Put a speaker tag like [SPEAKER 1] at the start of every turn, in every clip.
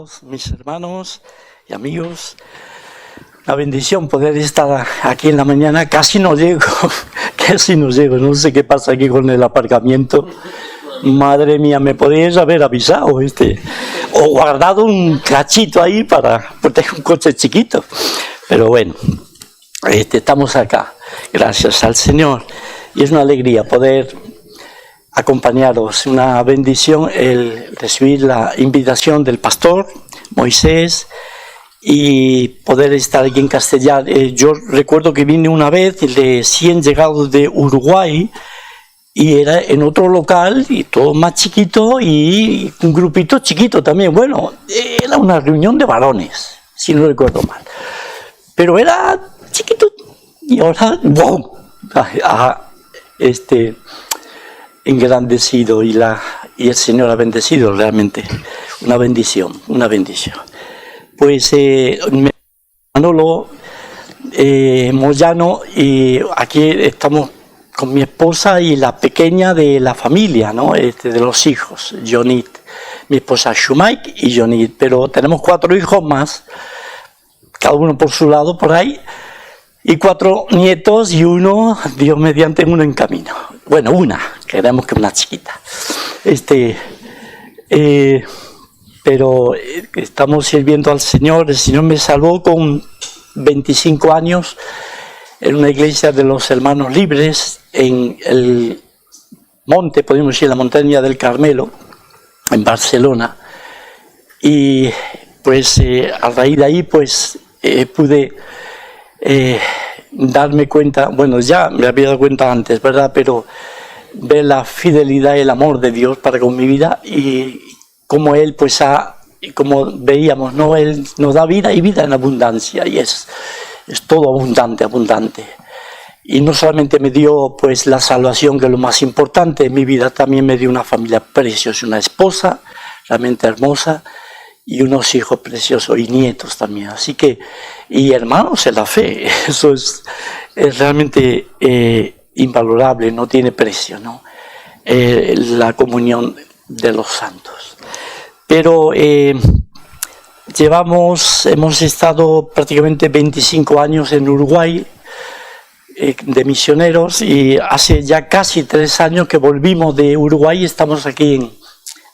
[SPEAKER 1] todos mis hermanos y amigos. Una bendición poder estar aquí en la mañana. Casi no llego, no sé qué pasa aquí con el aparcamiento. Madre mía, me podríais haber avisado, o guardado un cachito ahí porque tengo un coche chiquito. Pero bueno, estamos acá, gracias al Señor. Y es una alegría poder acompañaros, una bendición el recibir la invitación del pastor Moisés y poder estar aquí en Castellar. Yo recuerdo que vine una vez recién llegado de Uruguay y era en otro local y todo más chiquito y un grupito chiquito también. Bueno, era una reunión de varones, si no recuerdo mal, pero era chiquito y ahora ¡wow! Engrandecido y el Señor ha bendecido realmente. Una bendición. Pues Manolo Moyano, y aquí estamos con mi esposa y la pequeña de la familia, ¿no? De los hijos, Jonit, mi esposa Shumaik y Jonit, pero tenemos 4 hijos más, cada uno por su lado por ahí, y 4 nietos y uno, Dios mediante, uno en camino. Bueno, queremos que una chiquita. Pero estamos sirviendo al Señor. El Señor me salvó con 25 años en una iglesia de los Hermanos Libres en el monte, podemos decir, la montaña del Carmelo, en Barcelona. Y pues a raíz de ahí pues pude darme cuenta, bueno, ya me había dado cuenta antes, ¿verdad? Pero ver la fidelidad y el amor de Dios para con mi vida y como Él, pues, como veíamos, ¿no? Él nos da vida y vida en abundancia y es todo abundante. Y no solamente me dio, pues, la salvación, que es lo más importante en mi vida, también me dio una familia preciosa, una esposa realmente hermosa y unos hijos preciosos y nietos también. Así que, y hermanos en la fe, eso es realmente invalorable, no tiene precio, ¿no? La comunión de los santos. Pero hemos estado prácticamente 25 años en Uruguay de misioneros y hace ya casi 3 años que volvimos de Uruguay y estamos aquí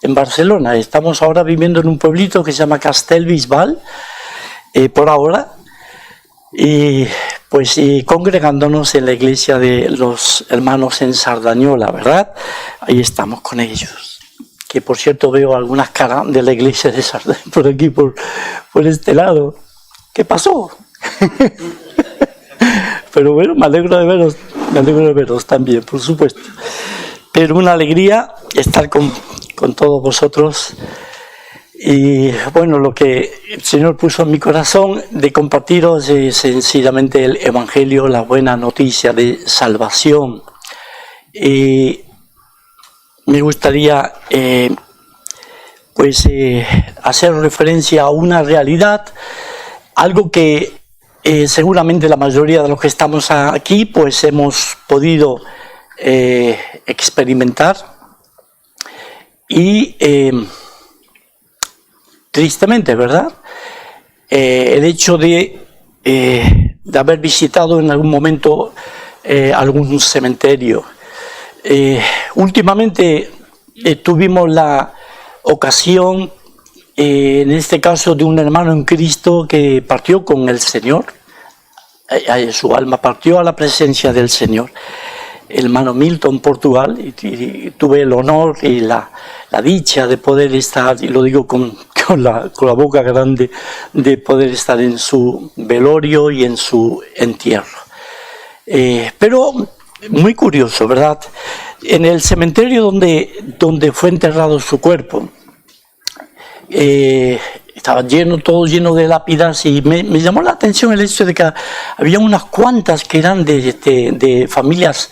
[SPEAKER 1] en Barcelona. Estamos ahora viviendo en un pueblito que se llama Castellbisbal, por ahora, y pues congregándonos en la iglesia de los hermanos en Sardañola, ¿verdad? Ahí estamos con ellos. Que por cierto veo algunas caras de la iglesia de Sardañola por aquí, por este lado. ¿Qué pasó? Pero bueno, me alegro de veros también, por supuesto. Pero una alegría estar con todos vosotros. Y bueno, lo que el Señor puso en mi corazón de compartiros es sencillamente el Evangelio, la buena noticia de salvación. Y me gustaría hacer referencia a una realidad, algo que seguramente la mayoría de los que estamos aquí pues hemos podido experimentar y tristemente, ¿verdad? El hecho de haber visitado en algún momento algún cementerio. Últimamente tuvimos la ocasión, en este caso, de un hermano en Cristo que partió con el Señor. Su alma partió a la presencia del Señor. El hermano Milton, Portugal, y tuve el honor y la dicha de poder estar, y lo digo con la boca grande, de poder estar en su velorio y en su entierro. Pero muy curioso, ¿verdad? En el cementerio donde fue enterrado su cuerpo, estaba todo lleno de lápidas y me llamó la atención el hecho de que había unas cuantas que eran de familias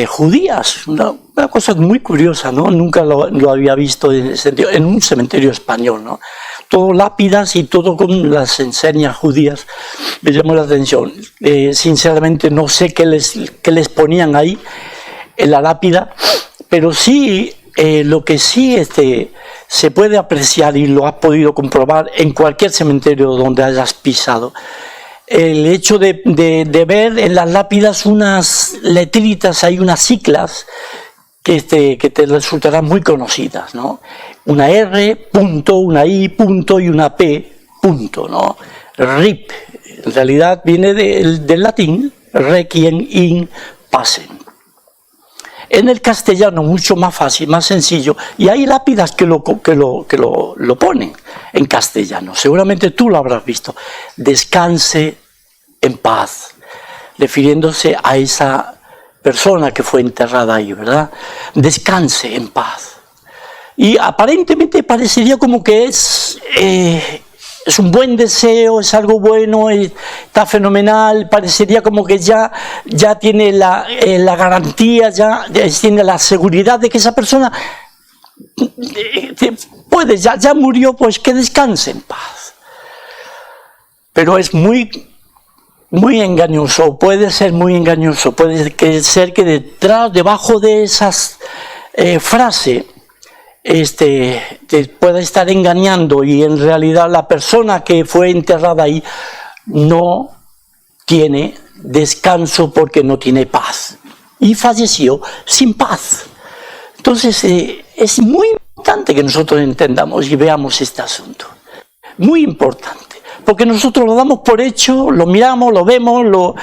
[SPEAKER 1] judías, una cosa muy curiosa, ¿no? Nunca lo había visto en un cementerio español, ¿no? Todo lápidas y todo con las enseñas judías. Me llamó la atención. Sinceramente no sé qué les ponían ahí en la lápida, pero sí lo que sí se puede apreciar, y lo has podido comprobar en cualquier cementerio donde hayas pisado, el hecho de ver en las lápidas unas letritas, hay unas siglas que te resultarán muy conocidas, ¿no? Una R, punto, una I, punto, y una P, punto, ¿no? RIP, en realidad viene del latín, requiem in pacem. En el castellano mucho más fácil, más sencillo, y hay lápidas que lo ponen en castellano, seguramente tú lo habrás visto: descanse en paz, refiriéndose a esa persona que fue enterrada ahí, ¿verdad? Descanse en paz. Y aparentemente parecería como que es un buen deseo, es algo bueno, está fenomenal, parecería como que ya tiene la garantía, ya tiene la seguridad de que esa persona ya murió, pues que descanse en paz. Pero es muy engañoso, puede ser muy engañoso, puede ser que debajo de esas frases te pueda estar engañando, y en realidad la persona que fue enterrada ahí no tiene descanso porque no tiene paz y falleció sin paz. Entonces es muy importante que nosotros entendamos y veamos este asunto, muy importante, porque nosotros lo damos por hecho, lo miramos, lo vemos,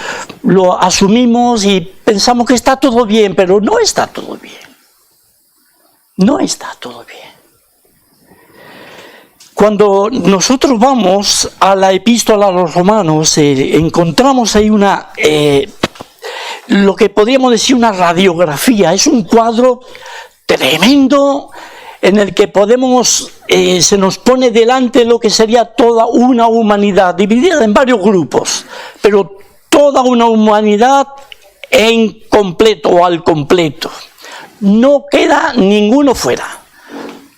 [SPEAKER 1] lo asumimos y pensamos que está todo bien, pero no está todo bien. No está todo bien. Cuando nosotros vamos a la epístola a los romanos, encontramos ahí lo que podríamos decir una radiografía. Es un cuadro tremendo en el que se nos pone delante lo que sería toda una humanidad, dividida en varios grupos, pero toda una humanidad en completo o al completo. No queda ninguno fuera,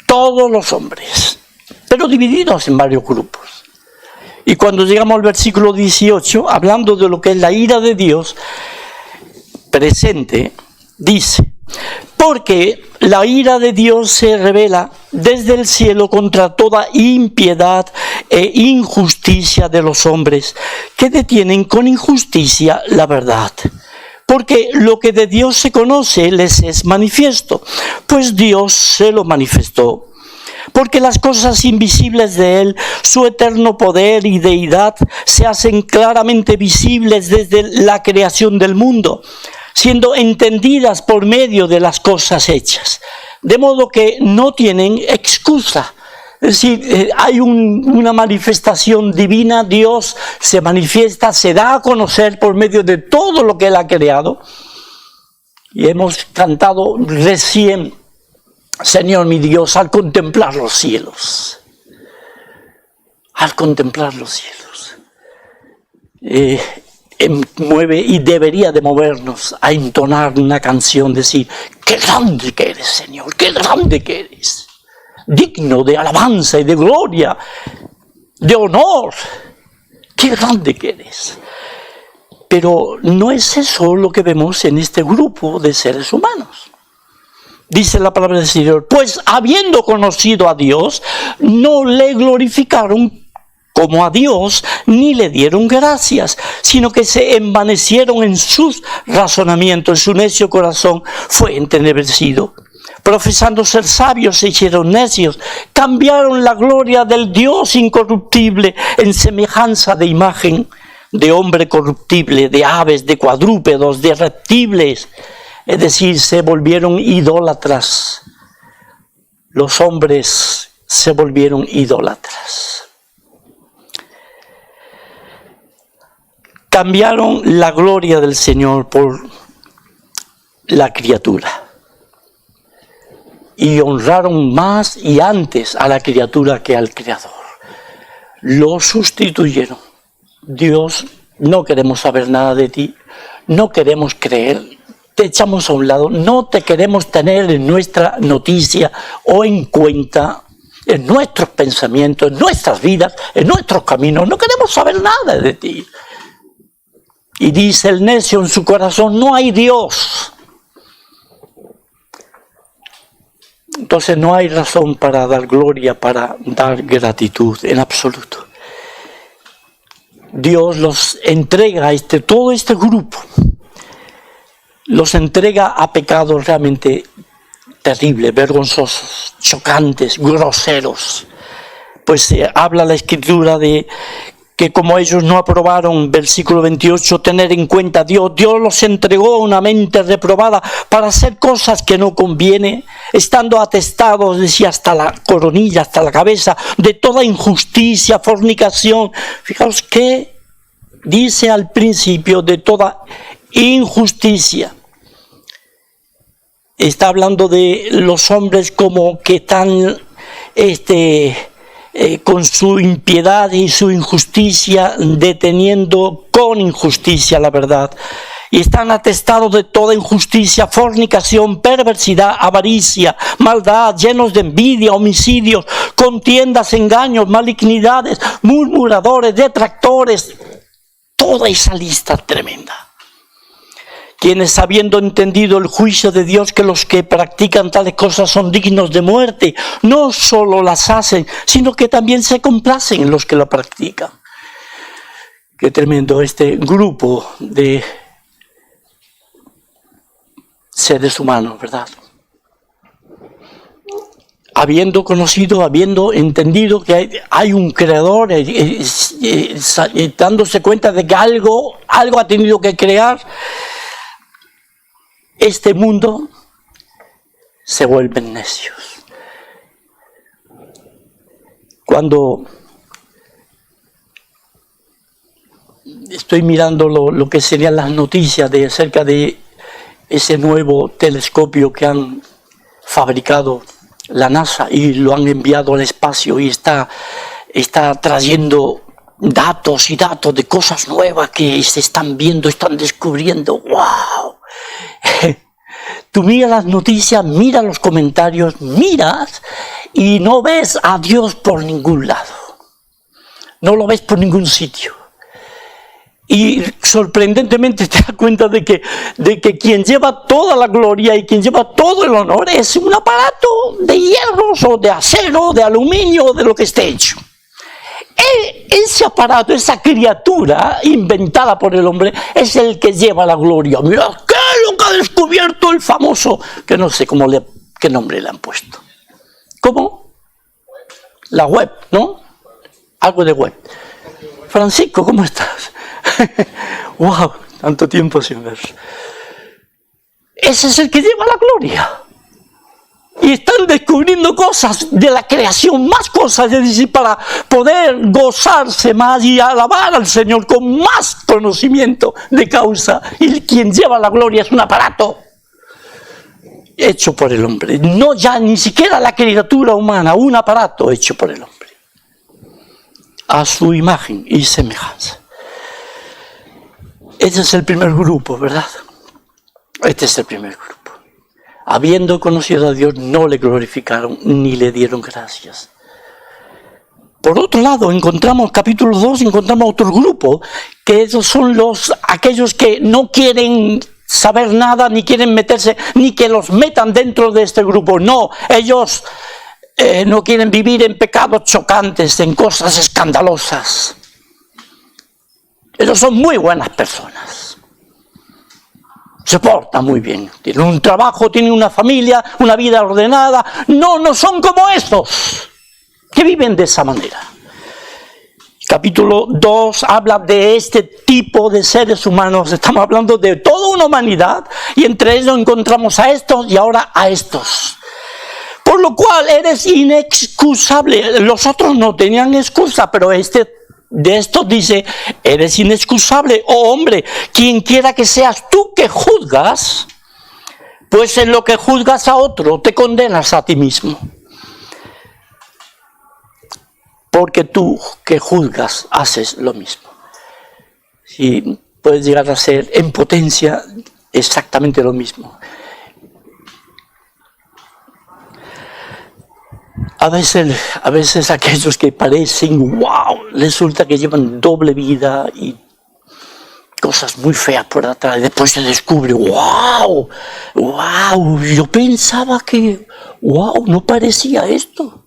[SPEAKER 1] todos los hombres, pero divididos en varios grupos. Y cuando llegamos al versículo 18, hablando de lo que es la ira de Dios presente, dice: porque la ira de Dios se revela desde el cielo contra toda impiedad e injusticia de los hombres, que detienen con injusticia la verdad. Porque lo que de Dios se conoce les es manifiesto, pues Dios se lo manifestó. Porque las cosas invisibles de Él, su eterno poder y deidad, se hacen claramente visibles desde la creación del mundo, siendo entendidas por medio de las cosas hechas, de modo que no tienen excusa. Es decir, hay una manifestación divina, Dios se manifiesta, se da a conocer por medio de todo lo que Él ha creado. Y hemos cantado recién: Señor mi Dios, al contemplar los cielos. Al contemplar los cielos. Mueve y debería de movernos a entonar una canción, decir: qué grande que eres, Señor, qué grande que eres. Digno de alabanza y de gloria, de honor. ¡Qué grande que eres! Pero no es eso lo que vemos en este grupo de seres humanos. Dice la palabra del Señor: pues habiendo conocido a Dios, no le glorificaron como a Dios, ni le dieron gracias, sino que se envanecieron en sus razonamientos, su necio corazón fue entenebrecido. Profesando ser sabios, se hicieron necios, cambiaron la gloria del Dios incorruptible en semejanza de imagen de hombre corruptible, de aves, de cuadrúpedos, de reptiles. Es decir, se volvieron idólatras. Los hombres se volvieron idólatras. Cambiaron la gloria del Señor por la criatura. Y honraron más y antes a la criatura que al Creador. Lo sustituyeron. Dios, no queremos saber nada de ti, no queremos creer, te echamos a un lado, no te queremos tener en nuestra noticia o en cuenta, en nuestros pensamientos, en nuestras vidas, en nuestros caminos, no queremos saber nada de ti. Y dice el necio en su corazón: no hay Dios. Entonces no hay razón para dar gloria, para dar gratitud en absoluto. Dios los entrega, todo este grupo, los entrega a pecados realmente terribles, vergonzosos, chocantes, groseros. Pues habla la Escritura de que como ellos no aprobaron, versículo 28, tener en cuenta a Dios, Dios los entregó una mente reprobada para hacer cosas que no conviene, estando atestados, decía, hasta la coronilla, hasta la cabeza, de toda injusticia, fornicación. Fijaos que dice al principio de toda injusticia. Está hablando de los hombres como que están con su impiedad y su injusticia, deteniendo con injusticia la verdad. Y están atestados de toda injusticia, fornicación, perversidad, avaricia, maldad, llenos de envidia, homicidios, contiendas, engaños, malignidades, murmuradores, detractores. Toda esa lista tremenda. Quienes, habiendo entendido el juicio de Dios, que los que practican tales cosas son dignos de muerte, no solo las hacen, sino que también se complacen en los que la practican. Qué tremendo este grupo de seres humanos, ¿verdad? Habiendo conocido, habiendo entendido que hay un creador, dándose cuenta de que algo ha tenido que crear, este mundo, se vuelven necios. Cuando estoy mirando lo que serían las noticias acerca de ese nuevo telescopio que han fabricado la NASA y lo han enviado al espacio y está trayendo datos y datos de cosas nuevas que se están viendo, están descubriendo. ¡Wow! Tú miras las noticias, miras los comentarios, miras y no ves a Dios por ningún lado. No lo ves por ningún sitio. Y sorprendentemente te das cuenta de que quien lleva toda la gloria y quien lleva todo el honor es un aparato de hierros o de acero, de aluminio o de lo que esté hecho. Ese aparato, esa criatura inventada por el hombre es el que lleva la gloria. Mira, ¿qué es lo que ha descubierto el famoso? Que no sé qué nombre le han puesto. ¿Cómo? La web, ¿no? Algo de web. Francisco, ¿cómo estás? ¡Wow! Tanto tiempo sin ver. Ese es el que lleva la gloria. Y están descubriendo cosas de la creación, más cosas, es decir, para poder gozarse más y alabar al Señor con más conocimiento de causa. Y quien lleva la gloria es un aparato hecho por el hombre. No ya ni siquiera la criatura humana, un aparato hecho por el hombre. A su imagen y semejanza. Este es el primer grupo, ¿verdad? Este es el primer grupo. Habiendo conocido a Dios, no le glorificaron ni le dieron gracias. Por otro lado, encontramos, capítulo 2, encontramos otro grupo, que esos son aquellos que no quieren saber nada, ni quieren meterse, ni que los metan dentro de este grupo. No, ellos no quieren vivir en pecados chocantes, en cosas escandalosas. Ellos son muy buenas personas. Se portan muy bien, tienen un trabajo, tienen una familia, una vida ordenada. No son como estos, que viven de esa manera. Capítulo 2 habla de este tipo de seres humanos. Estamos hablando de toda una humanidad y entre ellos encontramos a estos y ahora a estos. Por lo cual eres inexcusable. Los otros no tenían excusa, pero de esto dice, eres inexcusable, oh hombre, quien quiera que seas tú que juzgas, pues en lo que juzgas a otro te condenas a ti mismo. Porque tú que juzgas haces lo mismo. Y puedes llegar a ser en potencia exactamente lo mismo. A veces aquellos que parecen, wow, resulta que llevan doble vida y cosas muy feas por atrás. Y después se descubre, ¡wow! ¡Wow! Yo pensaba que, ¡wow! No parecía esto.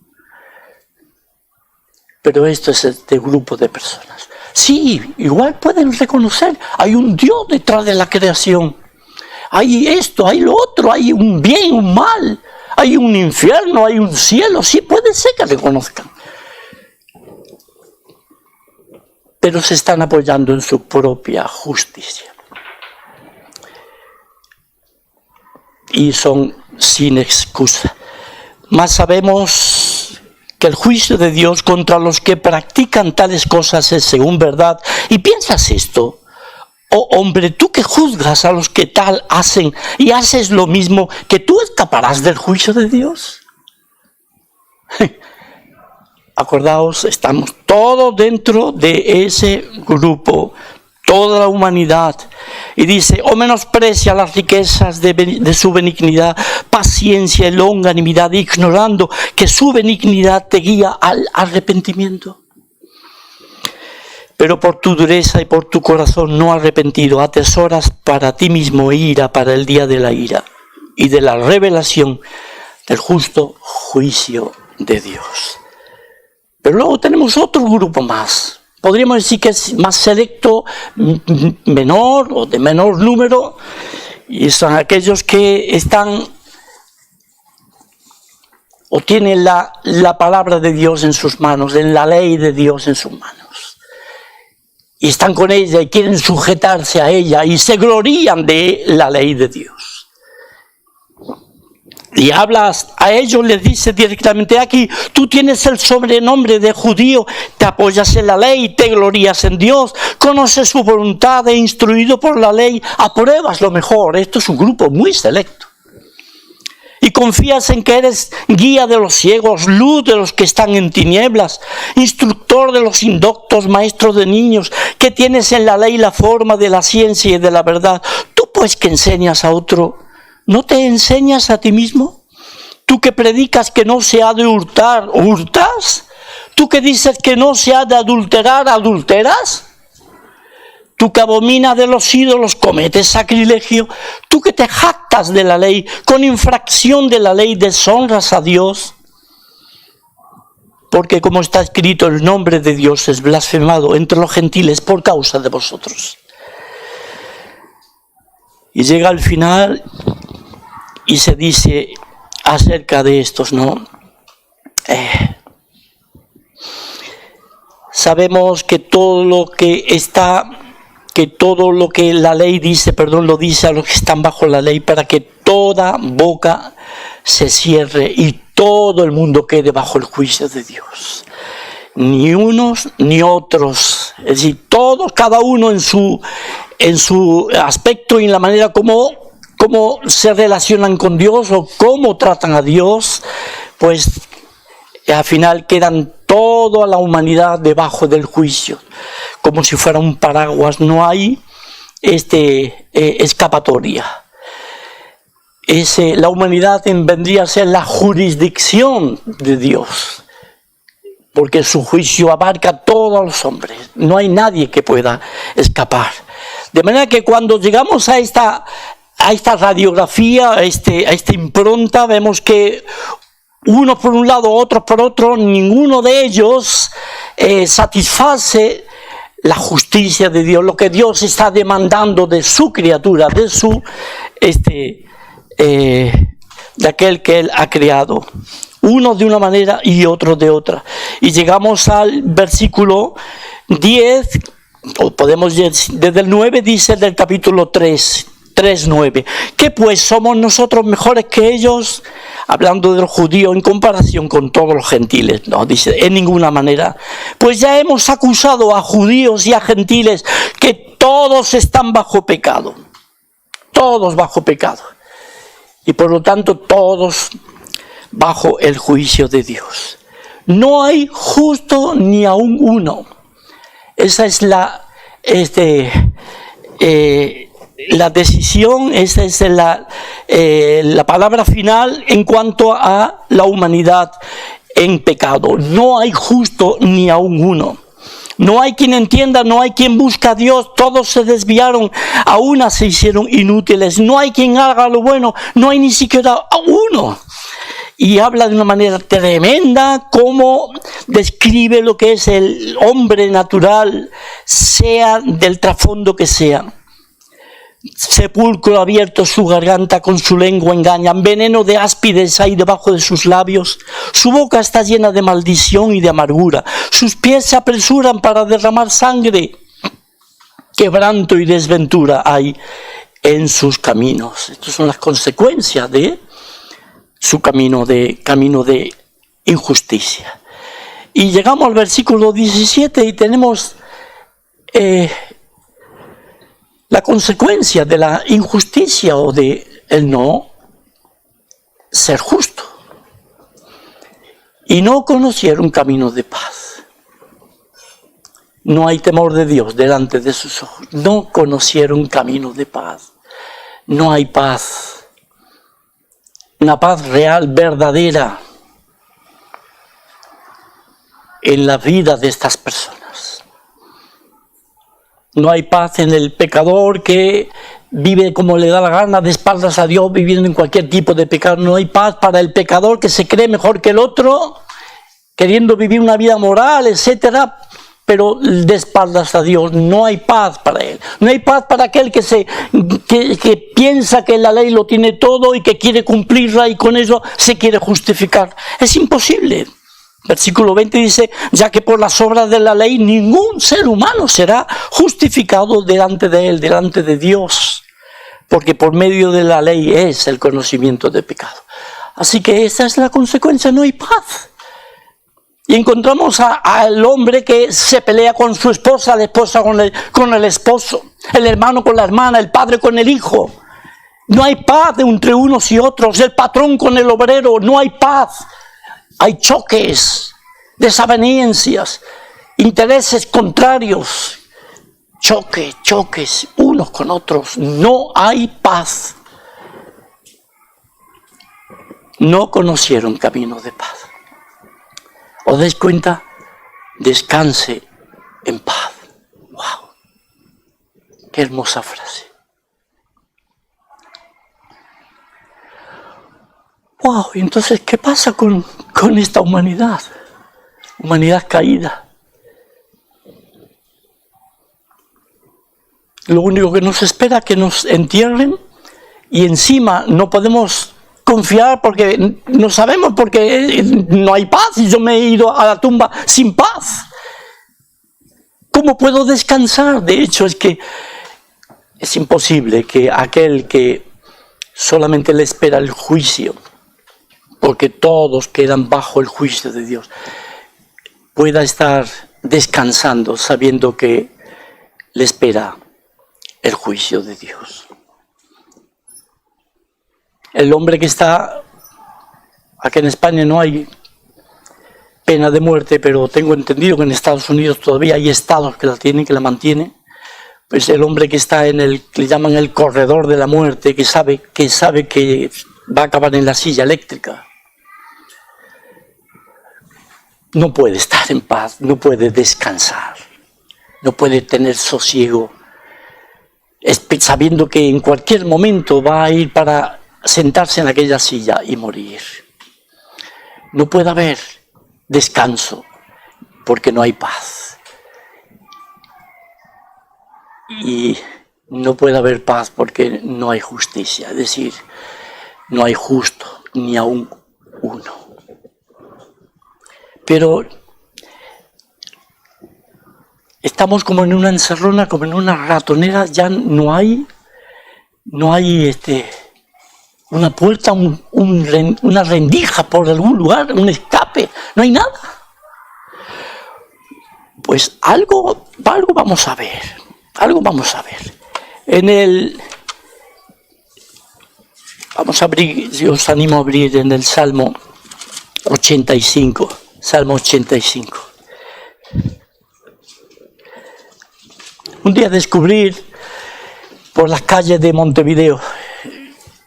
[SPEAKER 1] Pero esto es este grupo de personas. Sí, igual pueden reconocer, hay un Dios detrás de la creación. Hay esto, hay lo otro, hay un bien, un mal, hay un infierno, hay un cielo. Sí, puede ser que reconozcan. Pero se están apoyando en su propia justicia. Y son sin excusa. Mas sabemos que el juicio de Dios contra los que practican tales cosas es según verdad. Y piensas esto, oh hombre, tú que juzgas a los que tal hacen y haces lo mismo, ¿que tú escaparás del juicio de Dios? Acordaos, estamos todos dentro de ese grupo, toda la humanidad. Y dice, o menosprecia las riquezas de su benignidad, paciencia y longanimidad, ignorando que su benignidad te guía al arrepentimiento. Pero por tu dureza y por tu corazón no arrepentido, atesoras para ti mismo ira para el día de la ira y de la revelación del justo juicio de Dios. Pero luego tenemos otro grupo más. Podríamos decir que es más selecto, menor o de menor número, y son aquellos que están o tienen la palabra de Dios en sus manos, en la ley de Dios en sus manos. Y están con ella y quieren sujetarse a ella y se glorían de la ley de Dios. Y hablas a ellos, les dice directamente aquí, tú tienes el sobrenombre de judío, te apoyas en la ley, te glorías en Dios, conoces su voluntad e instruido por la ley, apruebas lo mejor. Esto es un grupo muy selecto. Y confías en que eres guía de los ciegos, luz de los que están en tinieblas, instructor de los indoctos, maestro de niños, que tienes en la ley la forma de la ciencia y de la verdad. Tú pues que enseñas a otro, ¿no te enseñas a ti mismo? Tú que predicas que no se ha de hurtar, ¿hurtas? Tú que dices que no se ha de adulterar, ¿adulteras? Tú que abominas de los ídolos, cometes sacrilegio. Tú que te jactas de la ley, con infracción de la ley deshonras a Dios. Porque como está escrito, el nombre de Dios es blasfemado entre los gentiles por causa de vosotros. Y llega al final y se dice acerca de estos, ¿no? Sabemos que todo lo que la ley dice, lo dice a los que están bajo la ley, para que toda boca se cierre y todo el mundo quede bajo el juicio de Dios. Ni unos ni otros, es decir, todos, cada uno en su aspecto y en la manera como se relacionan con Dios o cómo tratan a Dios, pues al final quedan toda la humanidad debajo del juicio, como si fuera un paraguas. No hay escapatoria. La humanidad vendría a ser la jurisdicción de Dios, porque su juicio abarca a todos los hombres. No hay nadie que pueda escapar. De manera que cuando llegamos a esta radiografía, a esta impronta, vemos que uno por un lado, otro por otro, ninguno de ellos satisface la justicia de Dios, lo que Dios está demandando de su criatura, de aquel que Él ha creado. Uno de una manera y otro de otra. Y llegamos al versículo 10, o podemos desde el 9, dice del capítulo 3:9. ¿Qué pues somos nosotros mejores que ellos? Hablando de los judíos en comparación con todos los gentiles. No, dice, en ninguna manera. Pues ya hemos acusado a judíos y a gentiles que todos están bajo pecado. Todos bajo pecado. Y por lo tanto todos bajo el juicio de Dios. No hay justo ni aun uno. Esa es la decisión, esa es la palabra final en cuanto a la humanidad en pecado. No hay justo ni aun uno. No hay quien entienda, no hay quien busque a Dios, todos se desviaron, a una se hicieron inútiles, no hay quien haga lo bueno, no hay ni siquiera a uno. Y habla de una manera tremenda cómo describe lo que es el hombre natural, sea del trasfondo que sea. Sepulcro abierto su garganta, con su lengua engañan, veneno de áspides hay debajo de sus labios, su boca está llena de maldición y de amargura, sus pies se apresuran para derramar sangre, quebranto y desventura hay en sus caminos. Estas son las consecuencias de su camino de injusticia. Y llegamos al versículo 17 y tenemos la consecuencia de la injusticia o de el no ser justo. Y no conocieron camino de paz. No hay temor de Dios delante de sus ojos. No conocieron camino de paz. No hay paz. Una paz real, verdadera, en la vida de estas personas. No hay paz en el pecador que vive como le da la gana, de espaldas a Dios, viviendo en cualquier tipo de pecado. No hay paz para el pecador que se cree mejor que el otro, queriendo vivir una vida moral, etcétera, pero de espaldas a Dios. No hay paz para él. No hay paz para aquel que piensa que la ley lo tiene todo y que quiere cumplirla y con eso se quiere justificar. Es imposible. Versículo 20 dice, ya que por las obras de la ley ningún ser humano será justificado delante de él, delante de Dios, porque por medio de la ley es el conocimiento del pecado. Así que esa es la consecuencia, no hay paz. Y encontramos al hombre que se pelea con su esposa, la esposa con el esposo, el hermano con la hermana, el padre con el hijo. No hay paz entre unos y otros, el patrón con el obrero, no hay paz. Hay choques, desavenencias, intereses contrarios, choques unos con otros. No hay paz. No conocieron camino de paz. ¿Os dais cuenta? Descanse en paz. ¡Wow! ¡Qué hermosa frase! ¡Wow! Entonces, ¿qué pasa con esta humanidad? Humanidad caída. Lo único que nos espera es que nos entierren y encima no podemos confiar porque no sabemos, porque no hay paz y yo me he ido a la tumba sin paz. ¿Cómo puedo descansar? De hecho, es que es imposible que aquel que solamente le espera el juicio, porque todos quedan bajo el juicio de Dios, pueda estar descansando sabiendo que le espera el juicio de Dios. El hombre que está, aquí en España no hay pena de muerte, pero tengo entendido que en Estados Unidos todavía hay estados que la tienen, que la mantienen. Pues el hombre que está en el que le llaman el corredor de la muerte, que sabe que va a acabar en la silla eléctrica, no puede estar en paz, no puede descansar, no puede tener sosiego, sabiendo que en cualquier momento va a ir para sentarse en aquella silla y morir. No puede haber descanso porque no hay paz. Y no puede haber paz porque no hay justicia, es decir, no hay justo ni aún uno. Pero estamos como en una encerrona, como en una ratonera, ya no hay una puerta, una rendija por algún lugar, un escape, no hay nada. Pues algo vamos a ver, Vamos a abrir, yo os animo a abrir en el Salmo 85. Salmo 85. Un día descubrí por las calles de Montevideo,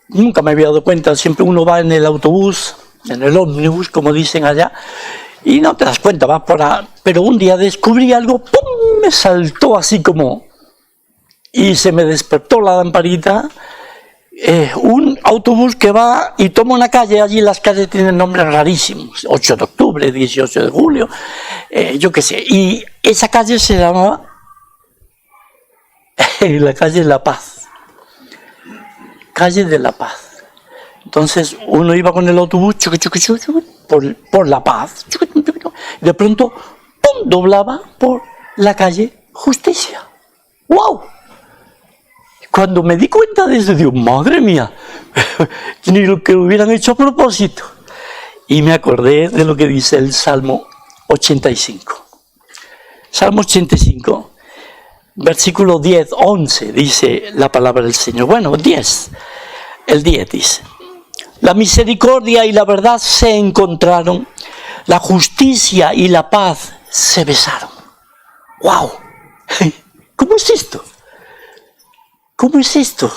[SPEAKER 1] nunca me había dado cuenta, siempre uno va en el autobús, en el ómnibus, como dicen allá, Y no te das cuenta, vas por ahí. Pero un día descubrí algo, ¡pum! Me saltó así como... Y se me despertó la lamparita. Un autobús que va y toma una calle, allí las calles tienen nombres rarísimos, 8 de octubre, 18 de julio, yo qué sé, y esa calle se llamaba la calle de la Paz, calle de la Paz. Entonces uno iba con el autobús por la Paz, y de pronto ¡pum! Doblaba por la calle Justicia. ¡Wow! Cuando me di cuenta de eso, digo, madre mía, ni lo que hubieran hecho a propósito. Y me acordé de lo que dice el Salmo 85. Salmo 85, versículo 10, 11, dice la palabra del Señor. Bueno, 10, el 10 dice, la misericordia y la verdad se encontraron, la justicia y la paz se besaron. ¡Wow! ¿Cómo es esto? ¿Cómo es esto?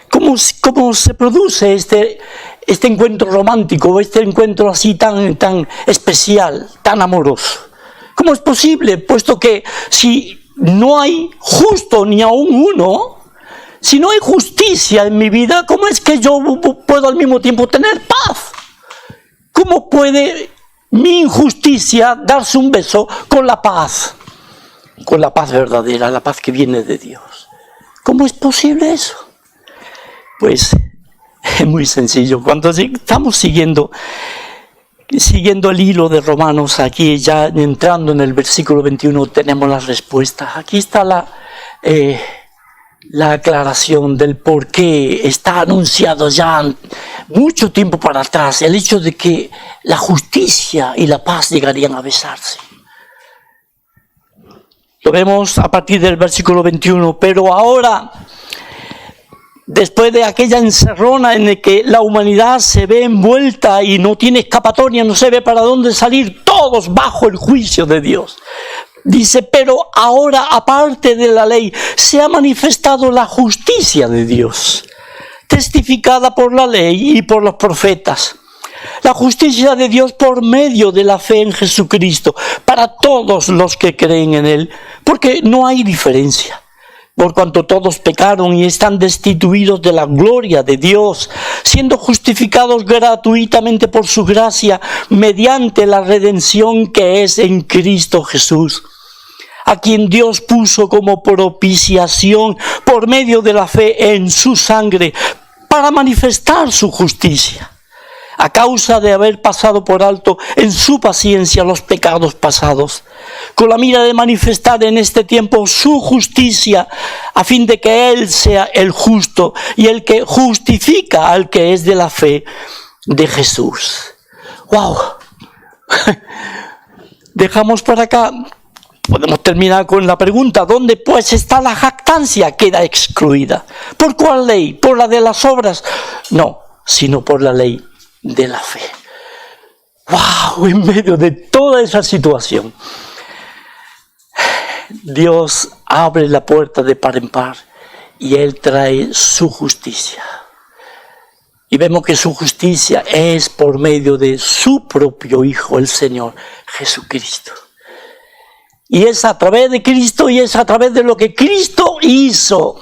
[SPEAKER 1] ¿Cómo se produce este encuentro romántico, este encuentro así tan especial, tan amoroso? ¿Cómo es posible? Puesto que si no hay justo ni aún uno, si no hay justicia en mi vida, ¿cómo es que yo puedo al mismo tiempo tener paz? ¿Cómo puede mi injusticia darse un beso con la paz? Con la paz verdadera, la paz que viene de Dios. ¿Cómo es posible eso? Pues es muy sencillo. Cuando estamos siguiendo el hilo de Romanos, aquí ya entrando en el versículo 21 tenemos las respuestas. Aquí está la aclaración del por qué está anunciado ya mucho tiempo para atrás el hecho de que la justicia y la paz llegarían a besarse. Lo vemos a partir del versículo 21, pero ahora, después de aquella encerrona en la que la humanidad se ve envuelta y no tiene escapatoria, no se ve para dónde salir, todos bajo el juicio de Dios. Dice, pero ahora, aparte de la ley, se ha manifestado la justicia de Dios, testificada por la ley y por los profetas. La justicia de Dios por medio de la fe en Jesucristo, para todos los que creen en Él, porque no hay diferencia. Por cuanto todos pecaron y están destituidos de la gloria de Dios, siendo justificados gratuitamente por su gracia, mediante la redención que es en Cristo Jesús, a quien Dios puso como propiciación por medio de la fe en su sangre, para manifestar su justicia, a causa de haber pasado por alto en su paciencia los pecados pasados, con la mira de manifestar en este tiempo su justicia, a fin de que Él sea el justo y el que justifica al que es de la fe de Jesús. ¡Wow! Dejamos por acá, podemos terminar con la pregunta, ¿dónde pues está la jactancia? Queda excluida. ¿Por cuál ley? ¿Por la de las obras? No, sino por la ley de la fe. ¡Wow! En medio de toda esa situación, Dios abre la puerta de par en par y Él trae su justicia. Y vemos que su justicia es por medio de su propio Hijo, el Señor Jesucristo. Y es a través de Cristo y es a través de lo que Cristo hizo.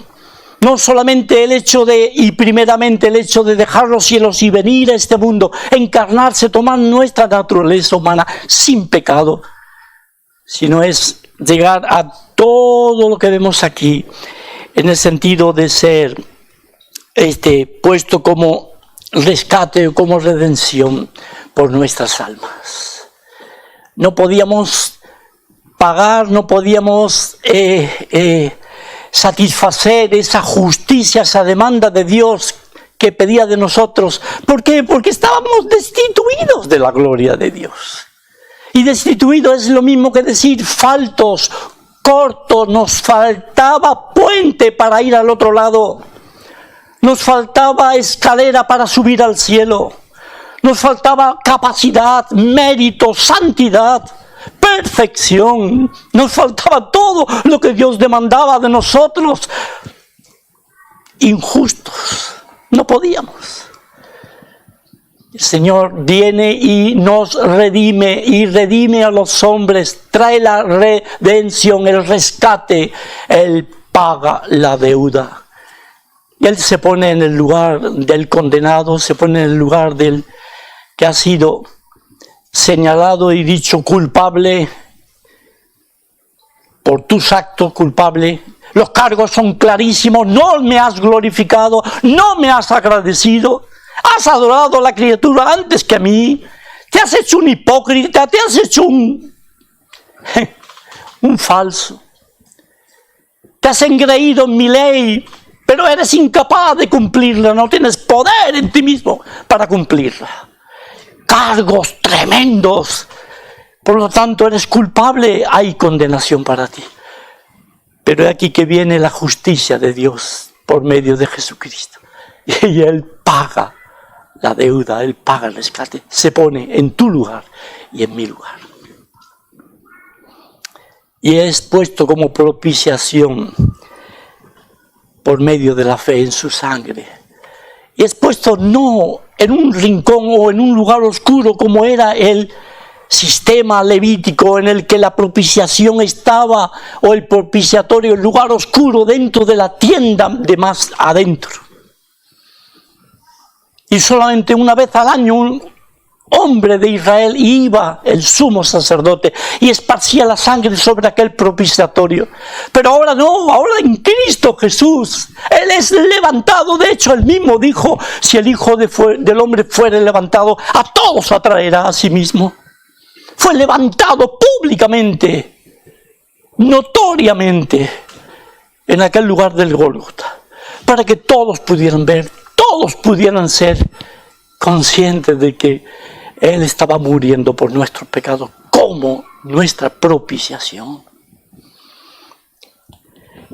[SPEAKER 1] No solamente el hecho y primeramente el hecho de dejar los cielos y venir a este mundo, encarnarse, tomar nuestra naturaleza humana sin pecado, sino es llegar a todo lo que vemos aquí, en el sentido de ser puesto como rescate o como redención por nuestras almas. No podíamos pagar, no podíamos satisfacer esa justicia, esa demanda de Dios que pedía de nosotros. ¿Por qué? Porque estábamos destituidos de la gloria de Dios. Y destituido es lo mismo que decir faltos, cortos, nos faltaba puente para ir al otro lado. Nos faltaba escalera para subir al cielo. Nos faltaba capacidad, mérito, santidad, perfección. Nos faltaba todo lo que Dios demandaba de nosotros. Injustos. No podíamos. El Señor viene y nos redime y redime a los hombres, trae la redención, el rescate, Él paga la deuda. Y Él se pone en el lugar del condenado, se pone en el lugar del que ha sido señalado y dicho culpable por tus actos, culpable. Los cargos son clarísimos, no me has glorificado, no me has agradecido. Has adorado a la criatura antes que a mí. Te has hecho un hipócrita, te has hecho un falso. Te has engreído en mi ley, pero eres incapaz de cumplirla. No tienes poder en ti mismo para cumplirla. Cargos tremendos. Por lo tanto, eres culpable. Hay condenación para ti. Pero aquí que viene la justicia de Dios por medio de Jesucristo. Y Él paga la deuda, Él paga el rescate, se pone en tu lugar y en mi lugar. Y es puesto como propiciación por medio de la fe en su sangre. Y es puesto no en un rincón o en un lugar oscuro como era el sistema levítico en el que la propiciación estaba, o el propiciatorio, el lugar oscuro dentro de la tienda de más adentro. Y solamente una vez al año un hombre de Israel iba, el sumo sacerdote, y esparcía la sangre sobre aquel propiciatorio. Pero ahora no, ahora en Cristo Jesús, Él es levantado. De hecho, Él mismo dijo, si el Hijo del Hombre fuere levantado, a todos atraerá a sí mismo. Fue levantado públicamente, notoriamente, en aquel lugar del Gólgota, para que todos pudieran ver, todos pudieran ser conscientes de que Él estaba muriendo por nuestros pecados como nuestra propiciación,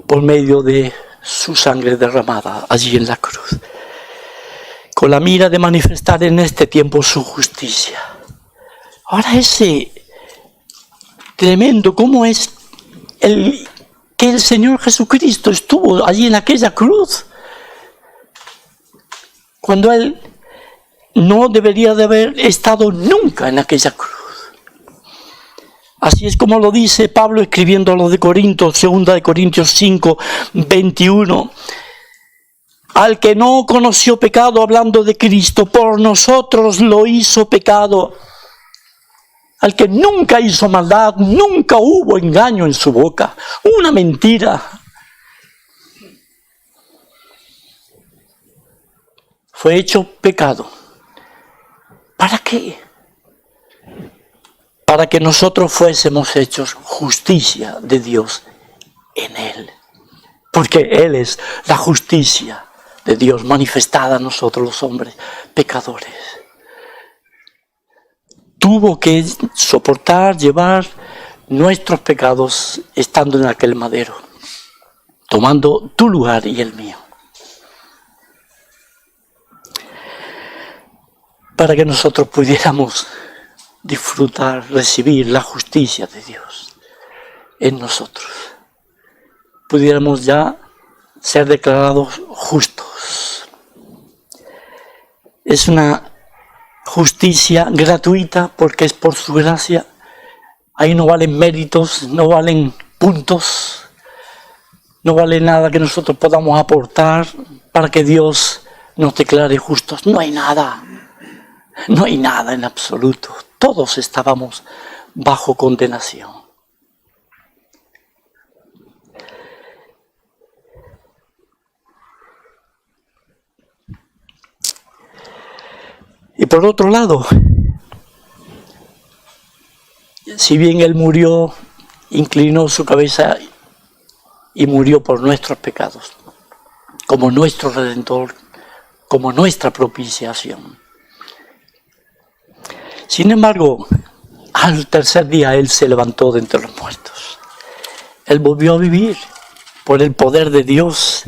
[SPEAKER 1] por medio de su sangre derramada allí en la cruz, con la mira de manifestar en este tiempo su justicia. Ahora ese tremendo, ¿cómo es que el Señor Jesucristo estuvo allí en aquella cruz? Cuando Él no debería de haber estado nunca en aquella cruz. Así es como lo dice Pablo escribiendo a los de Corinto, 2 de Corintios 5, 21. Al que no conoció pecado, hablando de Cristo, por nosotros lo hizo pecado. Al que nunca hizo maldad, nunca hubo engaño en su boca, una mentira. Fue hecho pecado. ¿Para qué? Para que nosotros fuésemos hechos justicia de Dios en Él. Porque Él es la justicia de Dios manifestada a nosotros los hombres pecadores. Tuvo que soportar, llevar nuestros pecados estando en aquel madero, tomando tu lugar y el mío. Para que nosotros pudiéramos disfrutar, recibir la justicia de Dios en nosotros. Pudiéramos ya ser declarados justos. Es una justicia gratuita porque es por su gracia. Ahí no valen méritos, no valen puntos, no vale nada que nosotros podamos aportar para que Dios nos declare justos. No hay nada. No hay nada en absoluto. Todos estábamos bajo condenación. Y por otro lado, si bien Él murió, inclinó su cabeza y murió por nuestros pecados, como nuestro Redentor, como nuestra propiciación. Sin embargo, al tercer día Él se levantó de entre los muertos. Él volvió a vivir por el poder de Dios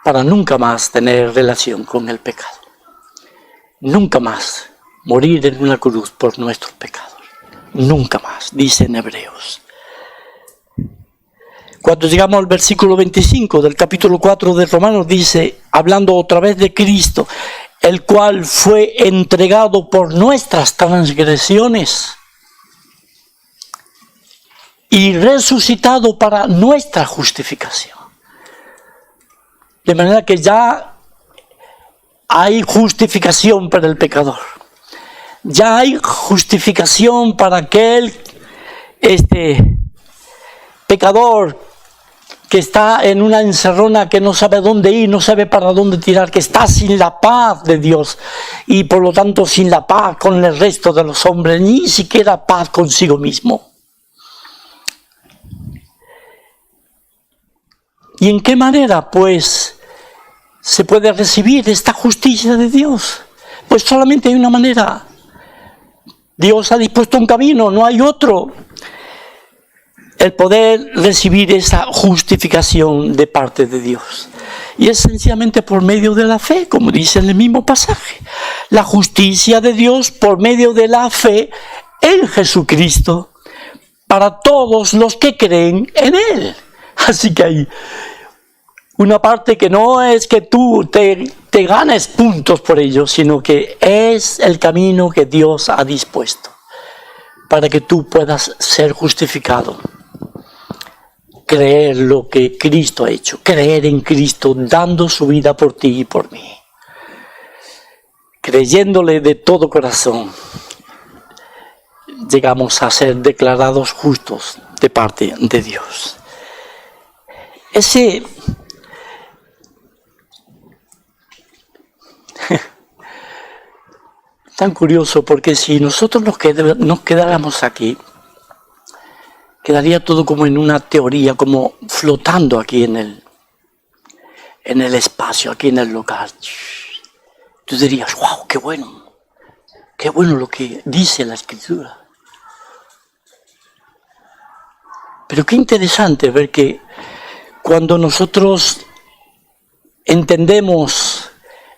[SPEAKER 1] para nunca más tener relación con el pecado. Nunca más morir en una cruz por nuestros pecados. Nunca más, dice en Hebreos. Cuando llegamos al versículo 25 del capítulo 4 de Romanos, dice, hablando otra vez de Cristo, el cual fue entregado por nuestras transgresiones y resucitado para nuestra justificación. De manera que ya hay justificación para el pecador. Ya hay justificación para aquel pecador que está en una encerrona, que no sabe dónde ir, no sabe para dónde tirar, que está sin la paz de Dios y por lo tanto sin la paz con el resto de los hombres, ni siquiera paz consigo mismo. ¿Y en qué manera, pues, se puede recibir esta justicia de Dios? Pues solamente hay una manera. Dios ha dispuesto un camino, no hay otro. El poder recibir esa justificación de parte de Dios. Y es sencillamente por medio de la fe, como dice en el mismo pasaje. La justicia de Dios por medio de la fe en Jesucristo para todos los que creen en Él. Así que hay una parte que no es que tú te ganes puntos por ello, sino que es el camino que Dios ha dispuesto para que tú puedas ser justificado. Creer lo que Cristo ha hecho, creer en Cristo, dando su vida por ti y por mí. Creyéndole de todo corazón, llegamos a ser declarados justos de parte de Dios. Tan curioso, porque si nosotros nos quedáramos aquí, quedaría todo como en una teoría, como flotando aquí en el espacio, aquí en el lugar. Tú dirías, wow, qué bueno lo que dice la Escritura. Pero qué interesante ver que cuando nosotros entendemos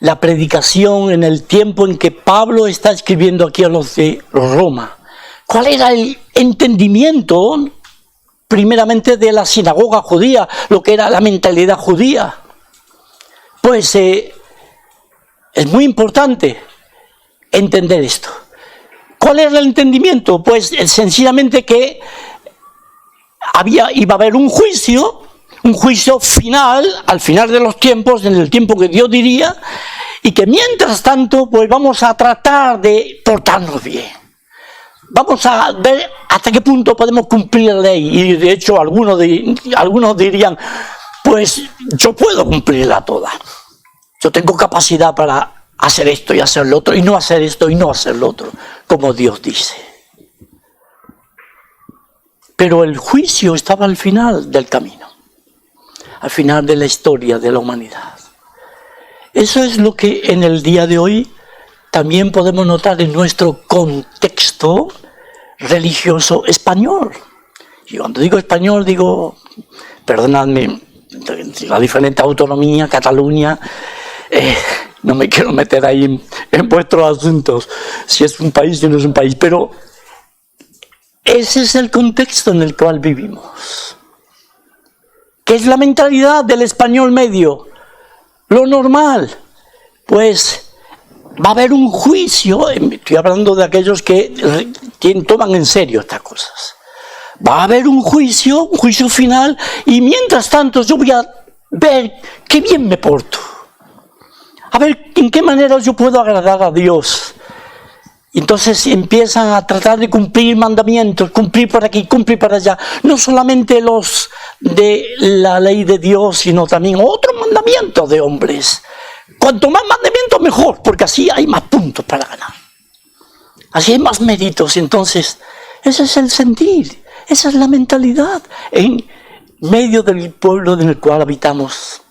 [SPEAKER 1] la predicación en el tiempo en que Pablo está escribiendo aquí a los de Roma, ¿cuál era el entendimiento primeramente de la sinagoga judía, lo que era la mentalidad judía? Pues es muy importante entender esto. ¿Cuál era el entendimiento? Pues sencillamente que iba a haber un juicio final, al final de los tiempos, en el tiempo que Dios diría, y que mientras tanto, pues vamos a tratar de portarnos bien. Vamos a ver hasta qué punto podemos cumplir la ley. Y de hecho algunos dirían, pues yo puedo cumplirla toda. Yo tengo capacidad para hacer esto y hacer lo otro, y no hacer esto y no hacer lo otro, como Dios dice. Pero el juicio estaba al final del camino, al final de la historia de la humanidad. Eso es lo que en el día de hoy también podemos notar en nuestro contexto religioso español. Y cuando digo español, digo, perdonadme, la diferente autonomía, Cataluña, no me quiero meter ahí en vuestros asuntos, si es un país o no es un país, pero ese es el contexto en el cual vivimos. ¿Qué es la mentalidad del español medio? Lo normal, pues va a haber un juicio, estoy hablando de aquellos que toman en serio estas cosas. Va a haber un juicio final, y mientras tanto yo voy a ver qué bien me porto. A ver en qué manera yo puedo agradar a Dios. Entonces empiezan a tratar de cumplir mandamientos, cumplir por aquí, cumplir para allá. No solamente los de la ley de Dios, sino también otros mandamientos de hombres. Cuanto más mandamientos, mejor, porque así hay más puntos para ganar. Así hay más méritos. Entonces, ese es el sentir, esa es la mentalidad en medio del pueblo en el cual habitamos.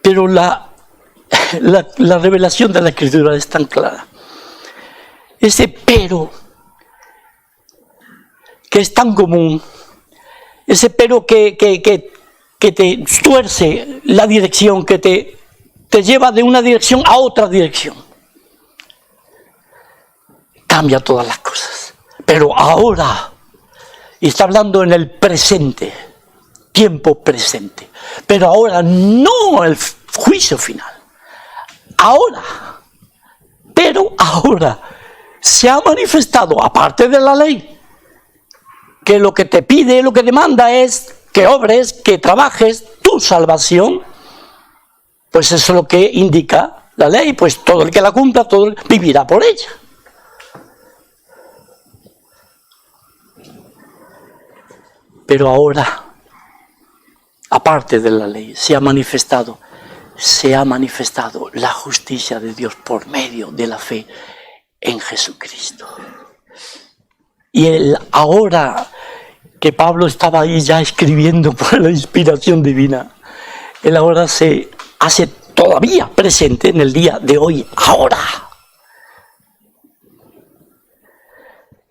[SPEAKER 1] Pero la revelación de la Escritura es tan clara. Ese pero que es tan común, ese pero que te tuerce la dirección, que te lleva de una dirección a otra dirección, cambia todas las cosas. Pero ahora, y está hablando en el presente, tiempo presente, pero ahora no el juicio final. Ahora, pero ahora se ha manifestado, aparte de la ley, que lo que te pide, lo que demanda es que obres, que trabajes tu salvación. Pues eso es lo que indica la ley, pues todo el que la cumpla, todo vivirá por ella. Pero ahora, aparte de la ley, se ha manifestado la justicia de Dios por medio de la fe en Jesucristo. Y ahora que Pablo estaba ahí ya escribiendo por la inspiración divina, él ahora se hace todavía presente en el día de hoy, ahora.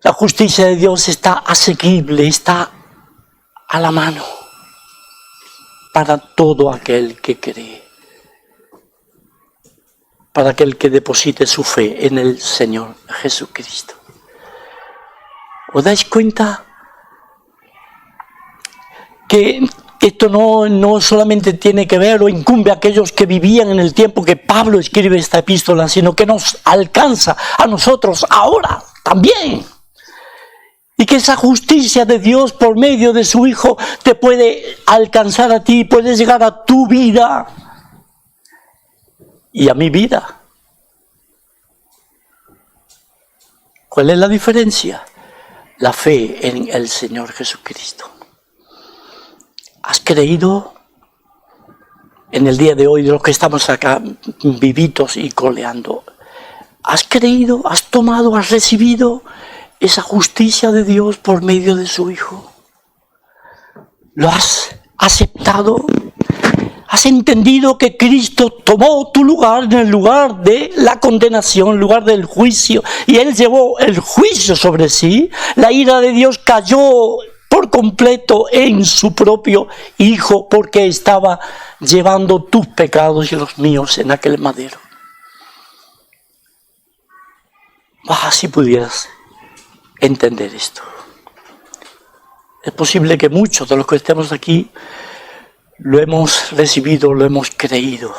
[SPEAKER 1] La justicia de Dios está asequible, está a la mano para todo aquel que cree, para aquel que deposite su fe en el Señor Jesucristo. ¿Os dais cuenta que esto no solamente tiene que ver o incumbe a aquellos que vivían en el tiempo que Pablo escribe esta epístola, sino que nos alcanza a nosotros ahora también? Y que esa justicia de Dios por medio de su Hijo te puede alcanzar a ti, puede llegar a tu vida y a mi vida. ¿Cuál es la diferencia? La fe en el Señor Jesucristo. ¿Has creído en el día de hoy, de los que estamos acá vivitos y coleando? ¿Has creído, has tomado, has recibido esa justicia de Dios por medio de su Hijo? ¿Lo has aceptado? ¿Has entendido que Cristo tomó tu lugar en el lugar de la condenación, en el lugar del juicio? Y Él llevó el juicio sobre sí. La ira de Dios cayó por completo en su propio Hijo, porque estaba llevando tus pecados y los míos en aquel madero. Si pudieras entender esto. Es posible que muchos de los que estemos aquí lo hemos recibido, lo hemos creído.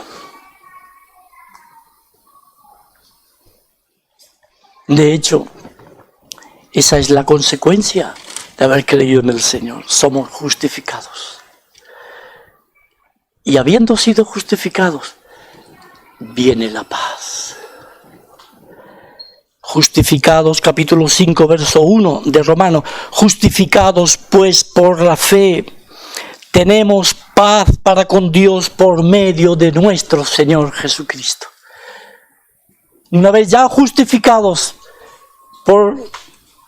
[SPEAKER 1] De hecho, esa es la consecuencia de haber creído en el Señor. Somos justificados. Y habiendo sido justificados, viene la paz. Justificados, capítulo 5, verso 1 de Romanos. Justificados pues por la fe, tenemos paz para con Dios por medio de nuestro Señor Jesucristo. Una vez ya justificados por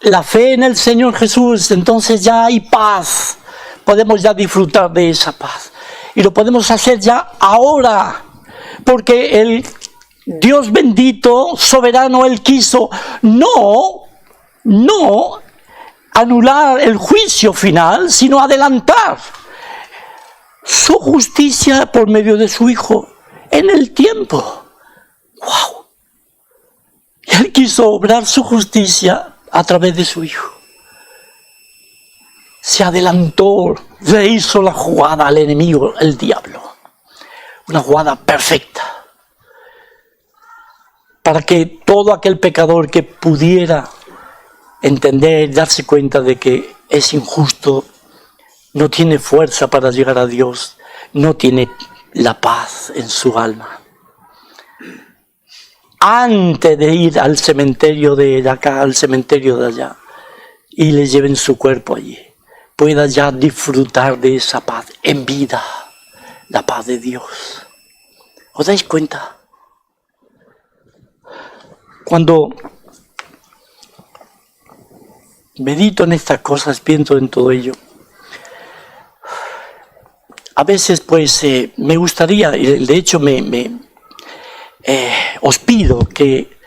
[SPEAKER 1] la fe en el Señor Jesús, entonces ya hay paz. Podemos ya disfrutar de esa paz. Y lo podemos hacer ya ahora, porque el Dios bendito, soberano, Él quiso no anular el juicio final, sino adelantar su justicia por medio de su Hijo en el tiempo. ¡Wow! Él quiso obrar su justicia a través de su Hijo. Se adelantó, le hizo la jugada al enemigo, el diablo. Una jugada perfecta. Para que todo aquel pecador que pudiera entender, darse cuenta de que es injusto, no tiene fuerza para llegar a Dios, no tiene la paz en su alma. Antes de ir al cementerio de acá, al cementerio de allá, y le lleven su cuerpo allí, pueda ya disfrutar de esa paz en vida, la paz de Dios. ¿Os dais cuenta? Cuando medito en estas cosas, pienso en todo ello, a veces pues me gustaría, y de hecho os pido que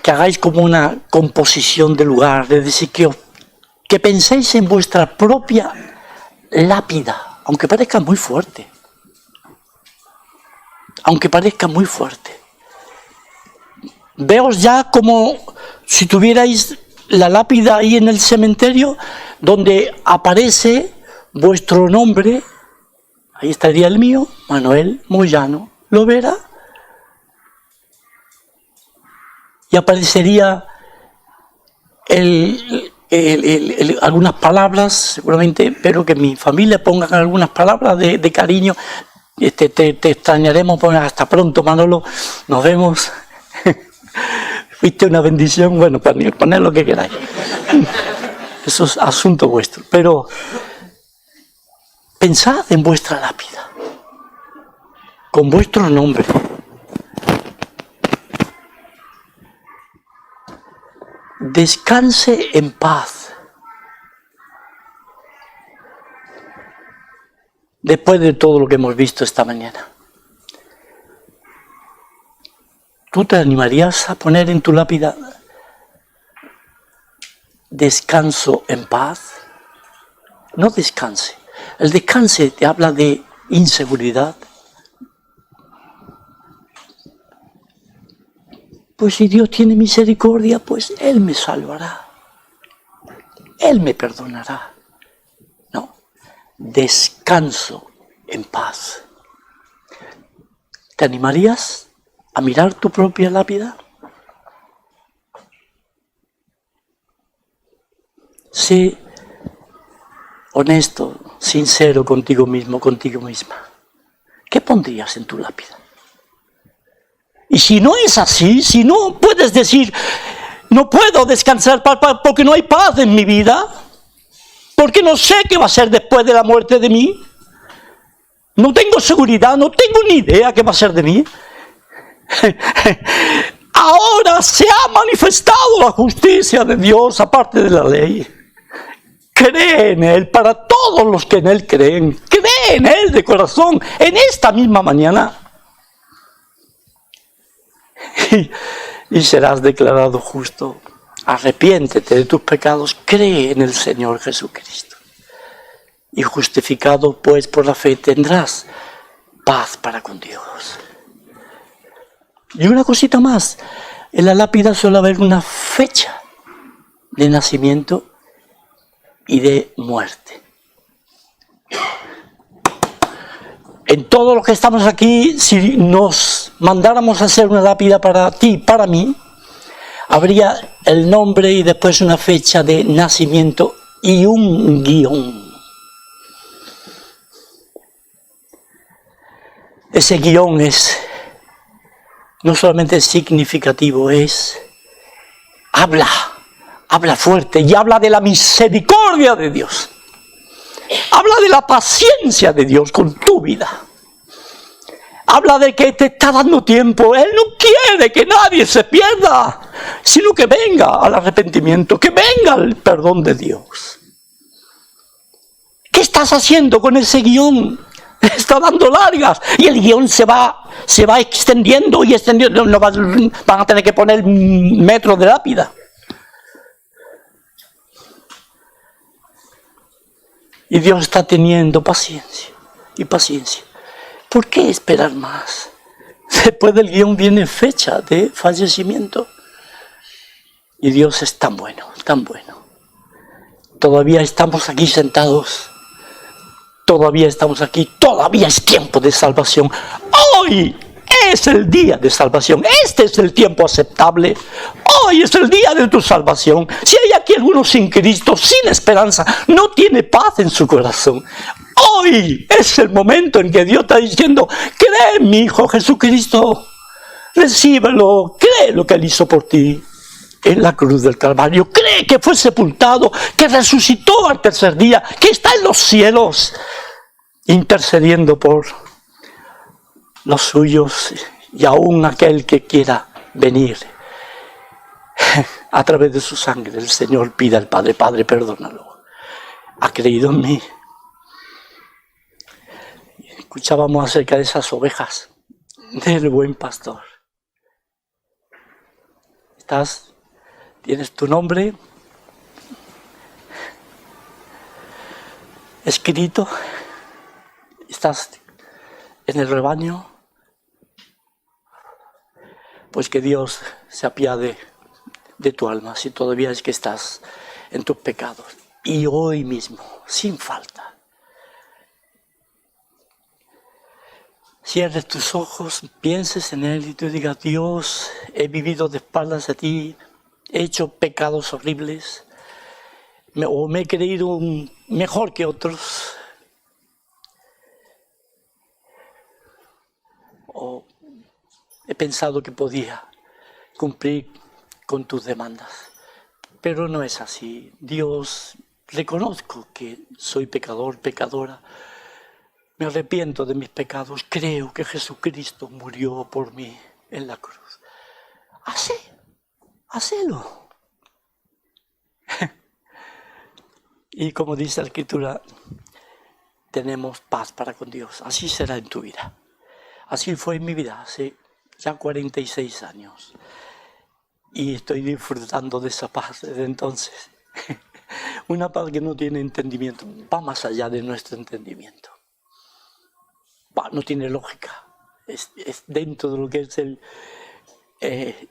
[SPEAKER 1] hagáis como una composición de lugar, es decir, que penséis en vuestra propia lápida, aunque parezca muy fuerte. Veos ya como si tuvierais la lápida ahí en el cementerio donde aparece vuestro nombre. Ahí estaría el mío, Manuel Moyano Lovera. Y aparecería algunas palabras, seguramente espero que mi familia pongan algunas palabras de cariño. Te extrañaremos, hasta pronto, Manolo, nos vemos. Fuiste una bendición, bueno, poned lo que queráis. Eso es asunto vuestro, pero pensad en vuestra lápida, con vuestro nombre. Descanse en paz. Después de todo lo que hemos visto esta mañana, ¿tú te animarías a poner en tu lápida descanso en paz? No descanse. El descanse te habla de inseguridad. Pues si Dios tiene misericordia, pues Él me salvará. Él me perdonará. No. Descanso en paz. ¿Te animarías a mirar tu propia lápida? Sé honesto, sincero contigo mismo, contigo misma. ¿Qué pondrías en tu lápida? Y si no es así, si no puedes decir, no puedo descansar porque no hay paz en mi vida, porque no sé qué va a ser después de la muerte de mí, no tengo seguridad, no tengo ni idea qué va a ser de mí. Ahora se ha manifestado la justicia de Dios aparte de la ley. Cree en Él para todos los que en Él creen. Cree en Él de corazón en esta misma mañana. Y serás declarado justo. Arrepiéntete de tus pecados, cree en el Señor Jesucristo. Y justificado pues por la fe tendrás paz para con Dios. Y una cosita más, en la lápida suele haber una fecha de nacimiento y de muerte. En todos los que estamos aquí, si nos mandáramos a hacer una lápida para ti, para mí, habría el nombre y después una fecha de nacimiento y un guión. Ese guión es no solamente significativo, habla fuerte y habla de la misericordia de Dios. Habla de la paciencia de Dios con tu vida. Habla de que te está dando tiempo. Él no quiere que nadie se pierda, sino que venga al arrepentimiento, que venga al perdón de Dios. ¿Qué estás haciendo con ese guión? Está dando largas y el guión se va extendiendo y extendiendo. No van a tener que poner metros de lápida. Y Dios está teniendo paciencia y paciencia. ¿Por qué esperar más? Después del guión viene fecha de fallecimiento. Y Dios es tan bueno, tan bueno. Todavía estamos aquí sentados. Todavía estamos aquí. Todavía es tiempo de salvación. Hoy es el día de salvación. Este es el tiempo aceptable. Hoy es el día de tu salvación. Si hay aquí alguno sin Cristo, sin esperanza, no tiene paz en su corazón. Hoy es el momento en que Dios está diciendo, cree en mi Hijo Jesucristo, recíbelo, cree lo que Él hizo por ti en la cruz del Calvario, cree que fue sepultado, que resucitó al tercer día, que está en los cielos, intercediendo por los suyos y aún aquel que quiera venir. A través de su sangre el Señor pide al Padre, Padre, perdónalo. Ha creído en mí. Escuchábamos acerca de esas ovejas del buen pastor. Tienes tu nombre escrito, estás en el rebaño, pues que Dios se apiade de tu alma si todavía es que estás en tus pecados. Y hoy mismo, sin falta, cierres tus ojos, pienses en Él y tú digas: Dios, he vivido de espaldas a ti, he hecho pecados horribles, o me he creído mejor que otros, o he pensado que podía cumplir con tus demandas. Pero no es así. Dios, reconozco que soy pecador, pecadora. Me arrepiento de mis pecados. Creo que Jesucristo murió por mí en la cruz. Hacelo. Y como dice la Escritura, tenemos paz para con Dios. Así será en tu vida. Así fue en mi vida hace ya 46 años. Y estoy disfrutando de esa paz desde entonces. Una paz que no tiene entendimiento, va más allá de nuestro entendimiento. No tiene lógica. Es dentro de lo que es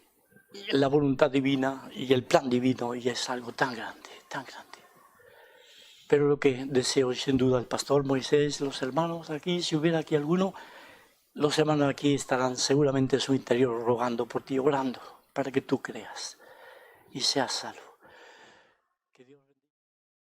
[SPEAKER 1] la voluntad divina y el plan divino, y es algo tan grande, tan grande. Pero lo que deseo, sin duda, el pastor Moisés, los hermanos aquí, si hubiera aquí alguno, los hermanos aquí estarán seguramente en su interior rogando por ti, orando para que tú creas y seas salvo.